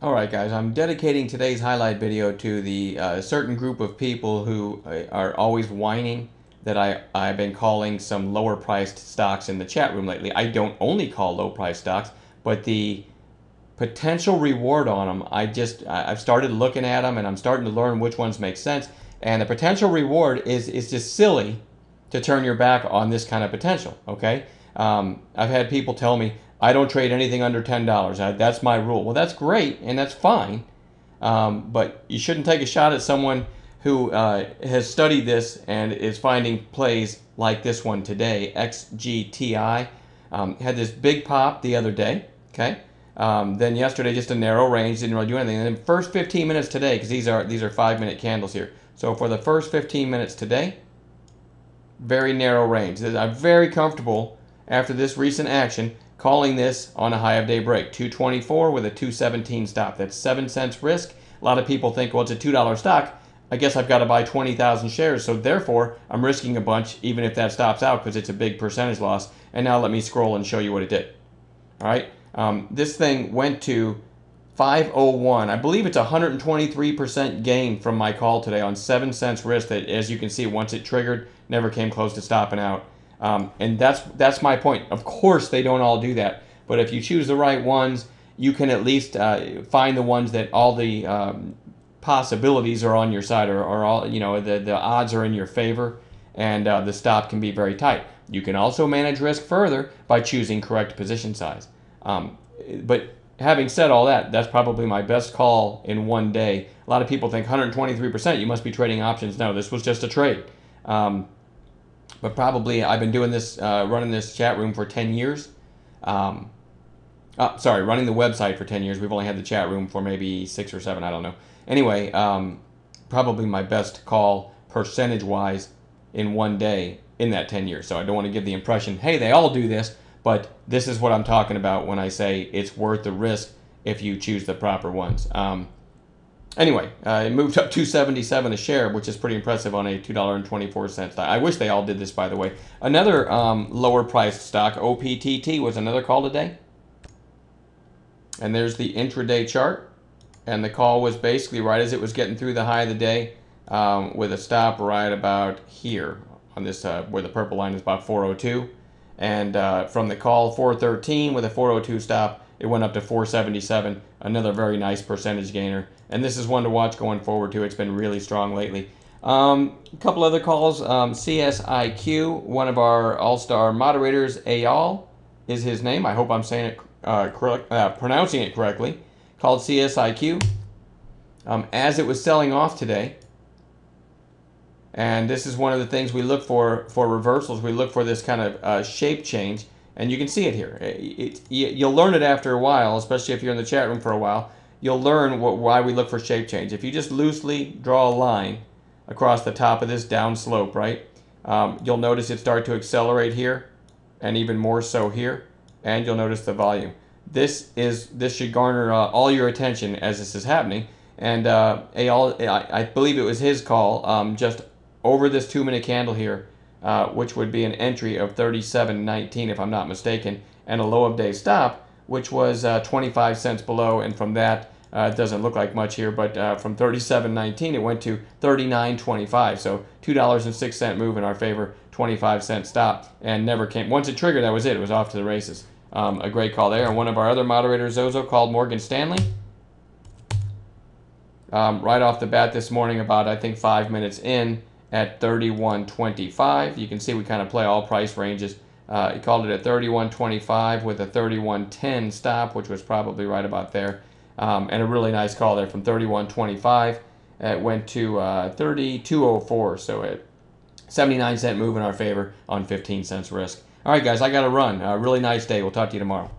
Alright guys, I'm dedicating today's highlight video to the certain group of people who are always whining that I've been calling some lower priced stocks in the chat room lately. I don't only call low priced stocks, but the potential reward on them, I've started looking at them and I'm starting to learn which ones make sense. And the potential reward is just silly to turn your back on this kind of potential, okay? I've had people tell me, I don't trade anything under $10. That's my rule. Well, that's great, and that's fine. But you shouldn't take a shot at someone who has studied this and is finding plays like this one today. XGTI had this big pop the other day, okay? Then yesterday, just a narrow range, didn't really do anything. And then first 15 minutes today, because these are 5-minute candles here. So for the first 15 minutes today, very narrow range. I'm very comfortable after this recent action calling this on a high of day break. 224 with a 217 stop. That's 7 cents risk. A lot of people think, well, it's a $2 stock. I guess I've got to buy 20,000 shares. So therefore, I'm risking a bunch even if that stops out because it's a big percentage loss. And now let me scroll and show you what it did. All right. This thing went to 501. I believe it's 123% gain from my call today on 7 cents risk that, as you can see, once it triggered, never came close to stopping out. And that's my point. Of course, they don't all do that. But if you choose the right ones, you can at least find the ones that all the possibilities are on your side, or all, you know, the odds are in your favor, and the stop can be very tight. You can also manage risk further by choosing correct position size. But having said all that, that's probably my best call in one day. A lot of people think 123%, you must be trading options. No, this was just a trade. But probably I've been doing this, running this chat room for 10 years. Running the website for 10 years. We've only had the chat room for maybe 6 or 7, I don't know. Anyway, probably my best call percentage-wise in one day in that 10 years. So I don't want to give the impression, hey, they all do this, but this is what I'm talking about when I say it's worth the risk if you choose the proper ones. Anyway, it moved up $2.77 a share, which is pretty impressive on a $2.24 stock. I wish they all did this, by the way. Another lower priced stock, OPTT, was another call today. And there's the intraday chart. And the call was basically right as it was getting through the high of the day, with a stop right about here on this, where the purple line is about 402. And from the call 413 with a 402 stop, it went up to 477, another very nice percentage gainer. And this is one to watch going forward too. It's been really strong lately. A couple other calls. CSIQ, one of our all-star moderators, Ayal is his name. I hope I'm saying it pronouncing it correctly. Called CSIQ. As it was selling off today, and this is one of the things we look for reversals. We look for this kind of shape change. And you can see it here. You'll learn it after a while, especially if you're in the chat room for a while. You'll learn why we look for shape change. If you just loosely draw a line across the top of this down slope, right, you'll notice it start to accelerate here, and even more so here, and you'll notice the volume. This should garner all your attention as this is happening. And I believe it was his call, just over this 2-minute candle here, which would be an entry of 37.19 if I'm not mistaken, and a low of day stop, which was 25 cents below. And from that, it doesn't look like much here, but from 37.19 it went to 39.25. So $2.06 move in our favor, 25-cent stop, and never came. Once it triggered, that was it. It was off to the races. A great call there. And one of our other moderators, Zozo, called Morgan Stanley. Right off the bat this morning, about I think 5 minutes in, at 31.25. You can see we kind of play all price ranges. He called it at 31.25 with a 31.10 stop, which was probably right about there. And a really nice call there from 31.25. It went to 32.04, so a 79-cent move in our favor on 15 cents risk. All right, guys, I got to run. Really nice day. We'll talk to you tomorrow.